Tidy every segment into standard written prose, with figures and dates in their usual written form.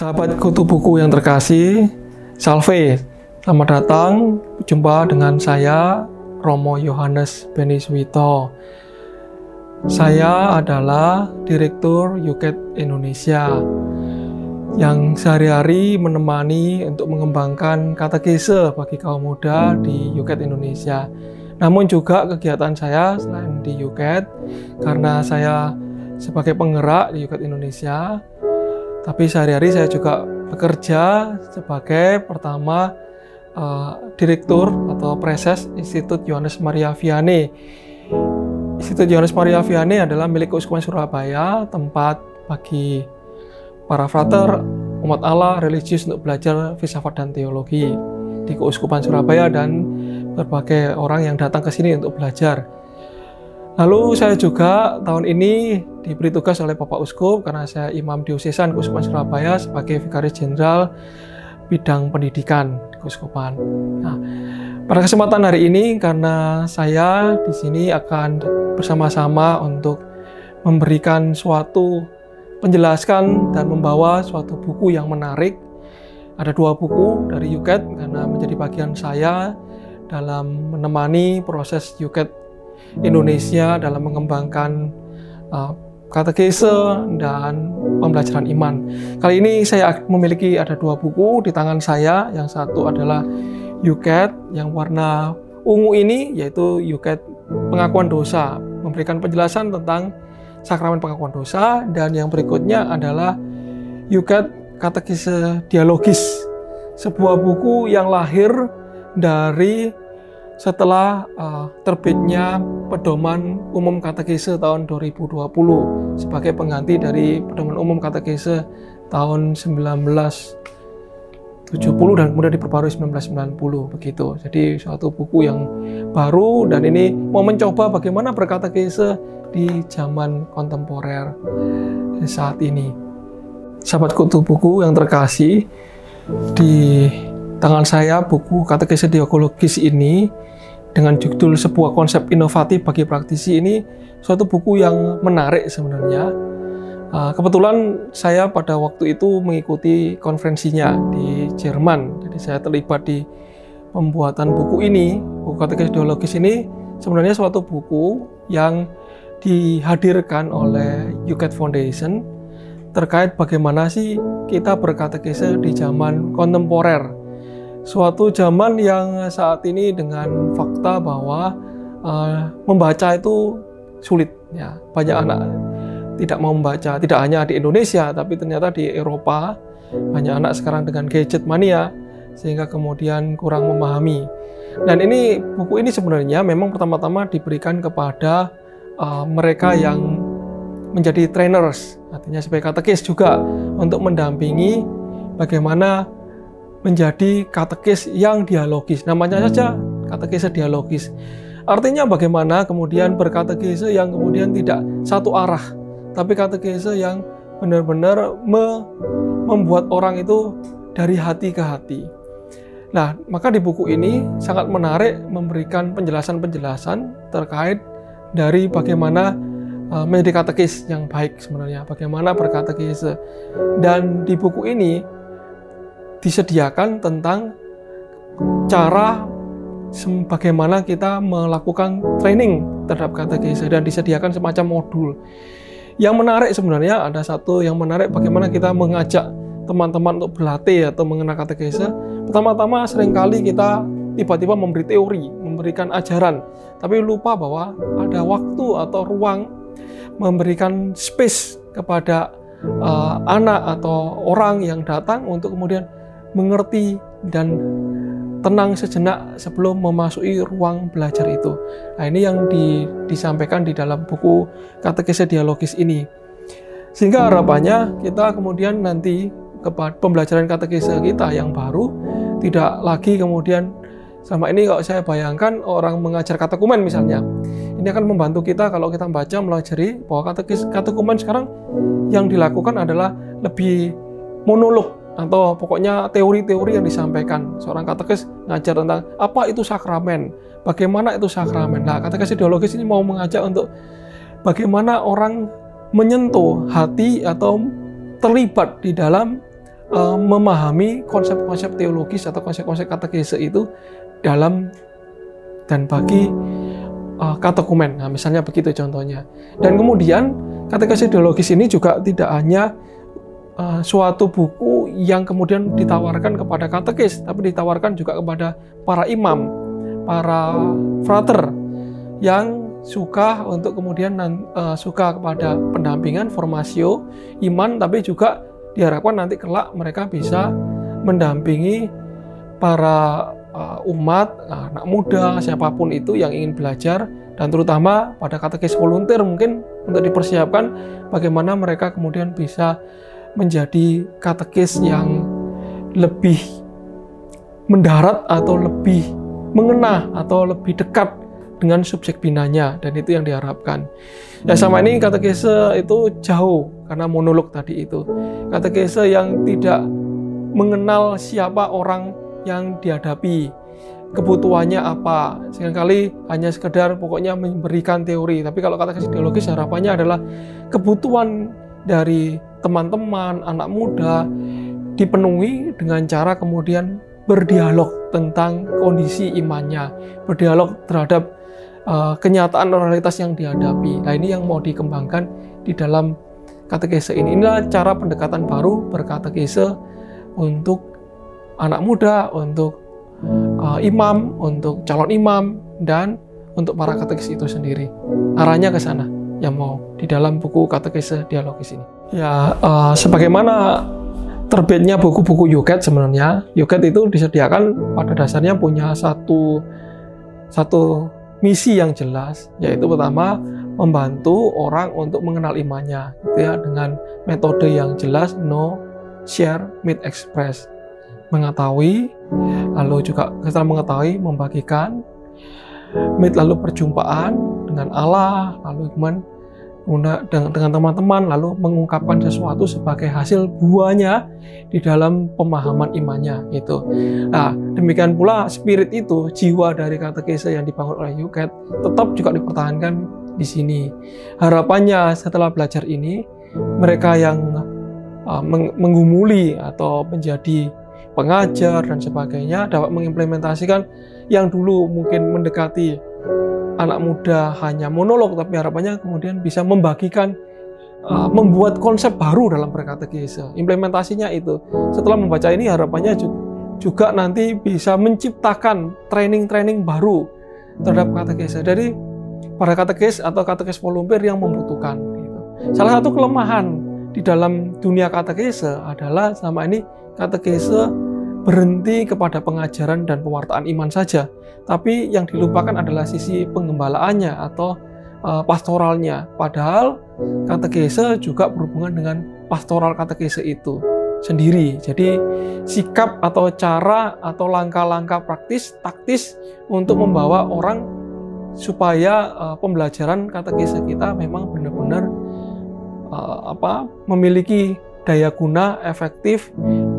Sahabat Kutu Buku yang terkasih, Salve, selamat datang berjumpa dengan saya, Romo Yohanes Beniswito. Saya adalah Direktur YUCAT Indonesia yang sehari-hari menemani untuk mengembangkan katekese bagi kaum muda di YUCAT Indonesia. Namun juga kegiatan saya selain di YUCAT, karena saya sebagai penggerak di YUCAT Indonesia, tapi sehari-hari saya juga bekerja sebagai pertama Direktur atau Preses Institut Yohanes Maria Vianney. Institut Yohanes Maria Vianney adalah milik Keuskupan Surabaya, tempat bagi para frater, umat Allah, religius untuk belajar filsafat dan teologi di Keuskupan Surabaya dan berbagai orang yang datang ke sini untuk belajar. Lalu saya juga tahun ini diberi tugas oleh Bapak Uskup karena saya Imam Diosesan Keuskupan Surabaya sebagai Vikaris Jenderal bidang pendidikan di Keuskupan. Nah, pada kesempatan hari ini karena saya di sini akan bersama-sama untuk memberikan suatu penjelaskan dan membawa suatu buku yang menarik. Ada dua buku dari YUCAT karena menjadi bagian saya dalam menemani proses YUCAT Indonesia dalam mengembangkan katekese dan pembelajaran iman. Kali ini saya memiliki ada dua buku di tangan saya. Yang satu adalah YUCAT yang warna ungu ini, yaitu YUCAT Pengakuan Dosa, memberikan penjelasan tentang sakramen pengakuan dosa, dan yang berikutnya adalah YUCAT Katekese Dialogis, sebuah buku yang lahir dari setelah terbitnya Pedoman Umum Katekese tahun 2020 sebagai pengganti dari Pedoman Umum Katekese tahun 1970 dan kemudian diperbarui 1990 begitu. Jadi suatu buku yang baru dan ini mau mencoba bagaimana berkatekese di zaman kontemporer saat ini. Sahabat Kutu Buku yang terkasih, di tangan saya buku Katekese Dialogis ini dengan judul Sebuah Konsep Inovatif bagi Praktisi ini suatu buku yang menarik sebenarnya. Kebetulan saya pada waktu itu mengikuti konferensinya di Jerman, jadi saya terlibat di pembuatan buku ini. Buku Katekese Dialogis ini sebenarnya suatu buku yang dihadirkan oleh YUCAT Foundation terkait bagaimana sih kita berkatekese di zaman kontemporer. Suatu zaman yang saat ini dengan fakta bahwa membaca itu sulit, ya. Banyak anak tidak mau membaca, tidak hanya di Indonesia, tapi ternyata di Eropa banyak anak sekarang dengan gadget mania, sehingga kemudian kurang memahami. Dan ini buku ini sebenarnya memang pertama-tama diberikan kepada mereka yang menjadi trainers, artinya sebagai katekis juga, untuk mendampingi bagaimana menjadi katekis yang dialogis. Namanya saja katekese dialogis. Artinya bagaimana kemudian berkatekese yang kemudian tidak satu arah, tapi katekese yang benar-benar membuat orang itu dari hati ke hati. Nah, maka di buku ini sangat menarik memberikan penjelasan-penjelasan terkait dari bagaimana menjadi katekis yang baik sebenarnya, bagaimana berkatekese. Dan di buku ini disediakan tentang cara bagaimana kita melakukan training terhadap katekese dan disediakan semacam modul. Yang menarik sebenarnya ada satu yang menarik, bagaimana kita mengajak teman-teman untuk berlatih atau mengenal katekese. Pertama-tama seringkali kita tiba-tiba memberi teori, memberikan ajaran, tapi lupa bahwa ada waktu atau ruang memberikan space kepada anak atau orang yang datang untuk kemudian mengerti dan tenang sejenak sebelum memasuki ruang belajar itu. Nah, ini yang disampaikan di dalam buku Katekese Dialogis ini. Sehingga harapannya kita kemudian nanti kepada pembelajaran katekese kita yang baru tidak lagi kemudian sama ini. Kalau saya bayangkan orang mengajar katekumen misalnya, ini akan membantu kita kalau kita membaca melajari bahwa katekumen sekarang yang dilakukan adalah lebih monolog, atau pokoknya teori-teori yang disampaikan. Seorang katekis ngajar tentang apa itu sakramen, bagaimana itu sakramen. Nah, katekese dialogis ini mau mengajak untuk bagaimana orang menyentuh hati atau terlibat di dalam memahami konsep-konsep teologis atau konsep-konsep katekese itu dalam dan bagi katekumen. Nah, misalnya begitu contohnya. Dan kemudian katekese teologis ini juga tidak hanya suatu buku yang kemudian ditawarkan kepada katekis, tapi ditawarkan juga kepada para imam, para frater yang suka untuk kemudian suka kepada pendampingan formasio iman, tapi juga diharapkan nanti kelak mereka bisa mendampingi para umat, anak muda, siapapun itu yang ingin belajar, dan terutama pada katekis volunteer mungkin untuk dipersiapkan bagaimana mereka kemudian bisa menjadi katekis yang lebih mendarat atau lebih mengena atau lebih dekat dengan subjek binanya, dan itu yang diharapkan. Ya, sama ini katekese itu jauh karena monolog tadi itu. Katekese yang tidak mengenal siapa orang yang dihadapi, kebutuhannya apa. Seringkali hanya sekedar pokoknya memberikan teori, tapi kalau katekese teologis harapannya adalah kebutuhan dari teman-teman, anak muda dipenuhi dengan cara kemudian berdialog tentang kondisi imannya, berdialog terhadap kenyataan realitas yang dihadapi. Nah, ini yang mau dikembangkan di dalam katekese ini. Inilah cara pendekatan baru berkatekese untuk anak muda, untuk imam, untuk calon imam, dan untuk para katekis itu sendiri. Arahnya ke sana yang mau di dalam buku katekese dialogis ini. Ya, sebagaimana terbitnya buku-buku Yuket sebenarnya, Yuket itu disediakan pada dasarnya punya satu misi yang jelas, yaitu pertama membantu orang untuk mengenal imannya, gitu ya, dengan metode yang jelas, know, share, meet, express. Mengetahui, lalu juga setelah mengetahui, membagikan, meet lalu perjumpaan dengan Allah, lalu dengan teman-teman, lalu mengungkapkan sesuatu sebagai hasil buahnya di dalam pemahaman imannya itu. Nah, demikian pula spirit itu, jiwa dari katekese yang dibangun oleh Yuket tetap juga dipertahankan di sini. Harapannya setelah belajar ini, mereka yang menggumuli atau menjadi pengajar dan sebagainya dapat mengimplementasikan yang dulu mungkin mendekati anak muda hanya monolog, tapi harapannya kemudian bisa membagikan, membuat konsep baru dalam berkatekese. Implementasinya itu setelah membaca ini harapannya juga nanti bisa menciptakan training-training baru terhadap katekese dari para katekis atau katekis volunteer yang membutuhkan. Gitu. Salah satu kelemahan di dalam dunia katekese adalah sama ini katekese berhenti kepada pengajaran dan pewartaan iman saja, tapi yang dilupakan adalah sisi penggembalaannya atau pastoralnya. Padahal katekese juga berhubungan dengan pastoral katekese itu sendiri. Jadi sikap atau cara atau langkah-langkah praktis, taktis untuk membawa orang supaya pembelajaran katekese kita memang benar-benar memiliki daya guna, efektif,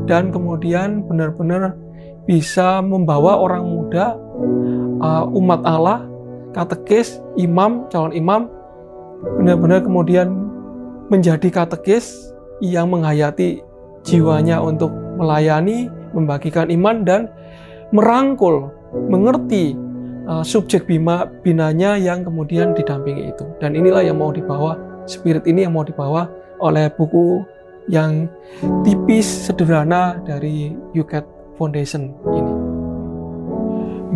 dan kemudian benar-benar bisa membawa orang muda, umat Allah, katekis, imam, calon imam, benar-benar kemudian menjadi katekis yang menghayati jiwanya untuk melayani, membagikan iman, dan merangkul, mengerti subjek binanya yang kemudian didampingi itu. Dan inilah yang mau dibawa, spirit ini yang mau dibawa oleh buku yang tipis, sederhana dari Yuket Foundation ini.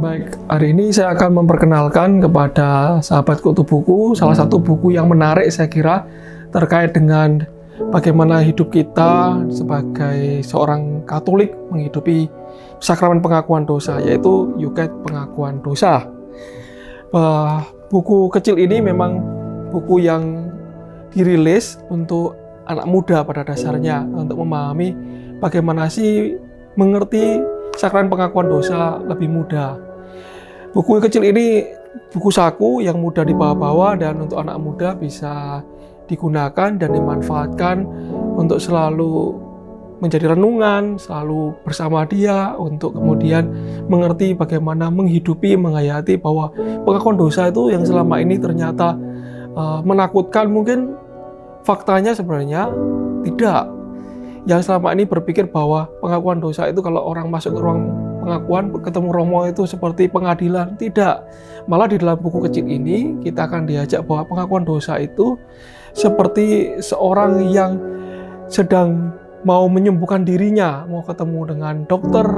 Baik, hari ini saya akan memperkenalkan kepada sahabat Kutu Buku salah satu buku yang menarik saya kira terkait dengan bagaimana hidup kita sebagai seorang Katolik menghidupi sakramen pengakuan dosa, yaitu Yuket Pengakuan Dosa. Buku kecil ini memang buku yang dirilis untuk anak muda pada dasarnya, untuk memahami bagaimana sih mengerti sakramen pengakuan dosa lebih mudah. Buku kecil ini buku saku yang mudah dibawa-bawa dan untuk anak muda bisa digunakan dan dimanfaatkan untuk selalu menjadi renungan, selalu bersama dia untuk kemudian mengerti bagaimana menghidupi, menghayati bahwa pengakuan dosa itu yang selama ini ternyata menakutkan. Mungkin faktanya sebenarnya tidak. yang selama ini berpikir bahwa pengakuan dosa itu kalau orang masuk ke ruang pengakuan ketemu Romo itu seperti pengadilan. Tidak. Malah di dalam buku kecil ini kita akan diajak bahwa pengakuan dosa itu seperti seorang yang sedang mau menyembuhkan dirinya, mau ketemu dengan dokter,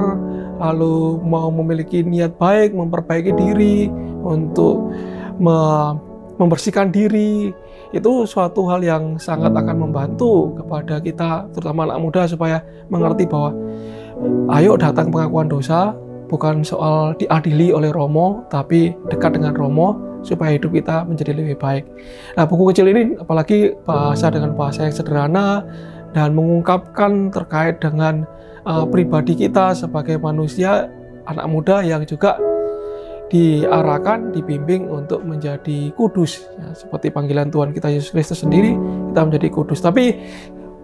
lalu mau memiliki niat baik, memperbaiki diri untuk membersihkan diri. Itu suatu hal yang sangat akan membantu kepada kita, terutama anak muda, supaya mengerti bahwa ayo datang pengakuan dosa, bukan soal diadili oleh Romo, tapi dekat dengan Romo supaya hidup kita menjadi lebih baik. Nah, buku kecil ini apalagi dengan bahasa yang sederhana dan mengungkapkan terkait dengan pribadi kita sebagai manusia, anak muda yang juga diarahkan, dibimbing untuk menjadi kudus. Ya, seperti panggilan Tuhan kita Yesus Kristus sendiri, kita menjadi kudus. Tapi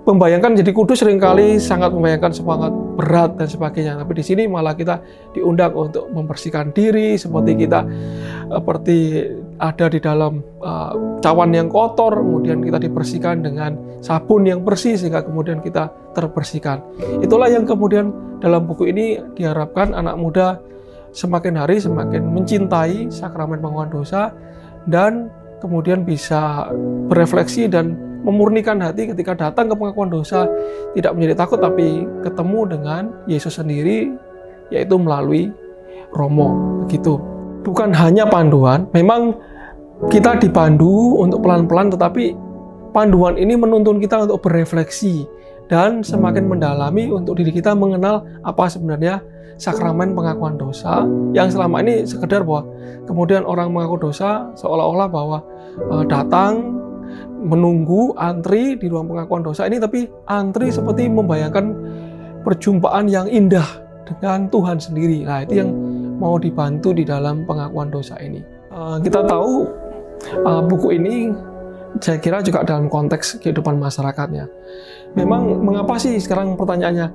membayangkan jadi kudus seringkali sangat membayangkan semangat berat dan sebagainya. Tapi di sini malah kita diundang untuk membersihkan diri, seperti kita seperti ada di dalam cawan yang kotor, kemudian kita dibersihkan dengan sabun yang bersih sehingga kemudian kita terbersihkan. Itulah yang kemudian dalam buku ini diharapkan anak muda semakin hari semakin mencintai sakramen pengakuan dosa dan kemudian bisa berefleksi dan memurnikan hati ketika datang ke pengakuan dosa, tidak menjadi takut tapi ketemu dengan Yesus sendiri, yaitu melalui Romo. Begitu. Bukan hanya panduan, memang kita dipandu untuk pelan-pelan, tetapi panduan ini menuntun kita untuk berefleksi dan semakin mendalami untuk diri kita mengenal apa sebenarnya sakramen pengakuan dosa, yang selama ini sekedar bahwa kemudian orang mengaku dosa seolah-olah bahwa datang menunggu antri di ruang pengakuan dosa ini, tapi antri seperti membayangkan perjumpaan yang indah dengan Tuhan sendiri. Nah, itu yang mau dibantu di dalam pengakuan dosa ini. Kita tahu buku ini saya kira juga dalam konteks kehidupan masyarakatnya. Memang mengapa sih sekarang pertanyaannya,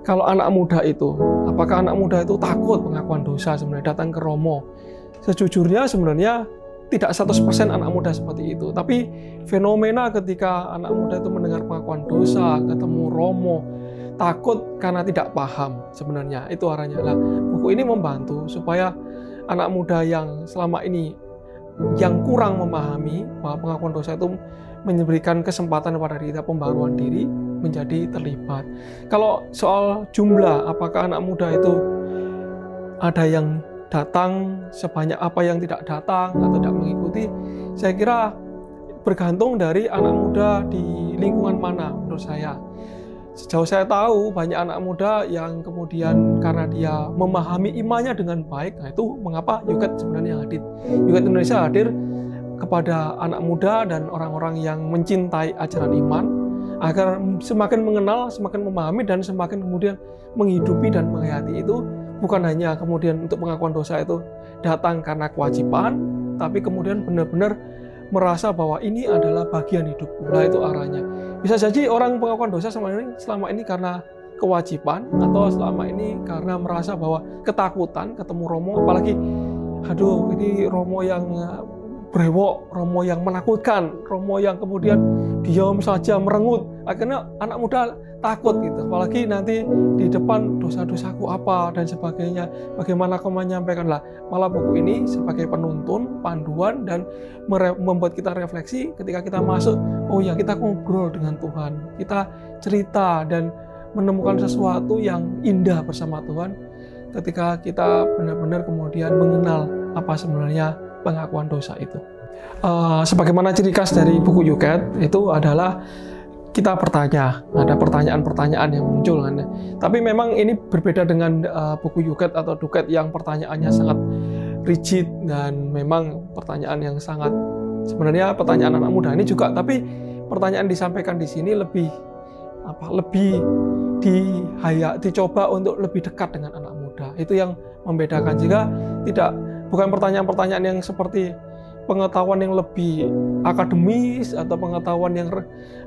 kalau anak muda itu, apakah anak muda itu takut pengakuan dosa sebenarnya datang ke Romo? Sejujurnya sebenarnya tidak 100% anak muda seperti itu. Tapi fenomena ketika anak muda itu mendengar pengakuan dosa, ketemu Romo, takut karena tidak paham sebenarnya. Itu arahnya. Nah, buku ini membantu supaya anak muda yang selama ini yang kurang memahami bahwa pengakuan dosa itu memberikan kesempatan kepada kita pembaruan diri, menjadi terlibat. Kalau soal jumlah, apakah anak muda itu ada yang datang sebanyak apa yang tidak datang atau tidak mengikuti, saya kira bergantung dari anak muda di lingkungan mana menurut saya. Sejauh saya tahu, banyak anak muda yang kemudian karena dia memahami imannya dengan baik. Nah, itu mengapa Yuket sebenarnya hadir. Yuket Indonesia hadir kepada anak muda dan orang-orang yang mencintai ajaran iman, agar semakin mengenal, semakin memahami, dan semakin kemudian menghidupi dan menghayati itu. Bukan hanya kemudian untuk pengakuan dosa itu datang karena kewajiban, tapi kemudian benar-benar merasa bahwa ini adalah bagian hidupku. Nah, itu arahnya. Bisa jadi orang pengakuan dosa selama ini karena kewajiban, atau selama ini karena merasa bahwa ketakutan ketemu Romo, apalagi aduh ini Romo yang brewok, Romo yang menakutkan, Romo yang kemudian diam saja merengut. Akhirnya anak muda takut gitu, apalagi nanti di depan dosa-dosaku apa dan sebagainya, bagaimana kau menyampaikan. Lah, malah buku ini sebagai penuntun, panduan, dan membuat kita refleksi ketika kita masuk. Oh ya, kita ngobrol dengan Tuhan, kita cerita dan menemukan sesuatu yang indah bersama Tuhan ketika kita benar-benar kemudian mengenal apa sebenarnya pengakuan dosa itu. Sebagaimana ciri khas dari buku Yuket itu adalah kita bertanya, ada pertanyaan-pertanyaan yang muncul kan. Tapi memang ini berbeda dengan buku Yuket atau Duket yang pertanyaannya sangat rigid dan memang pertanyaan yang sangat, sebenarnya pertanyaan anak muda ini juga, tapi pertanyaan disampaikan di sini lebih dicoba untuk lebih dekat dengan anak muda. Itu yang membedakan, jika bukan pertanyaan-pertanyaan yang seperti pengetahuan yang lebih akademis atau pengetahuan yang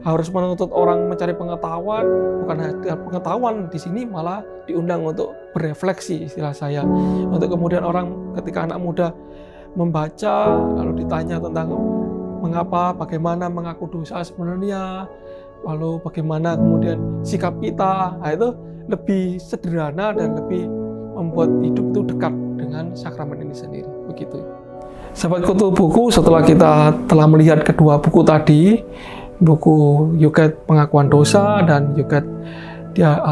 harus menuntut orang mencari pengetahuan. Bukan hanya pengetahuan, di sini malah diundang untuk berefleksi, istilah saya, untuk kemudian orang ketika anak muda membaca lalu ditanya tentang mengapa, bagaimana mengaku dosa sebenarnya, lalu bagaimana kemudian sikap kita, nah, itu lebih sederhana dan lebih membuat hidup itu dekat dengan sakramen ini sendiri. Begitu. Sahabat Kutu Buku, setelah kita telah melihat kedua buku tadi, buku Yuket Pengakuan Dosa dan Yuket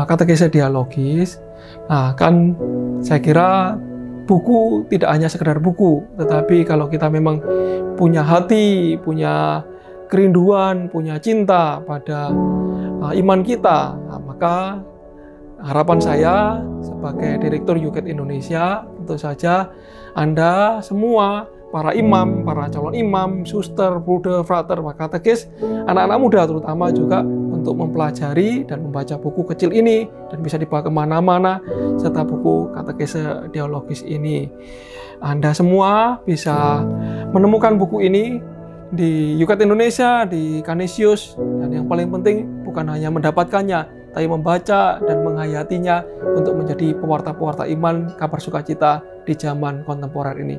Katekese Dialogis, nah kan saya kira buku tidak hanya sekedar buku, tetapi kalau kita memang punya hati, punya kerinduan, punya cinta pada iman kita, nah, maka harapan saya sebagai Direktur Yuket Indonesia, tentu saja Anda semua, para imam, para calon imam, suster, bruder, frater, katekis, anak-anak muda terutama juga untuk mempelajari dan membaca buku kecil ini dan bisa dibawa kemana-mana, serta buku Katekese Dialogis ini. Anda semua bisa menemukan buku ini di Yuket Indonesia, di Canisius, dan yang paling penting bukan hanya mendapatkannya, tapi membaca dan menghayatinya untuk menjadi pewarta-pewarta iman, kabar sukacita di zaman kontemporer ini.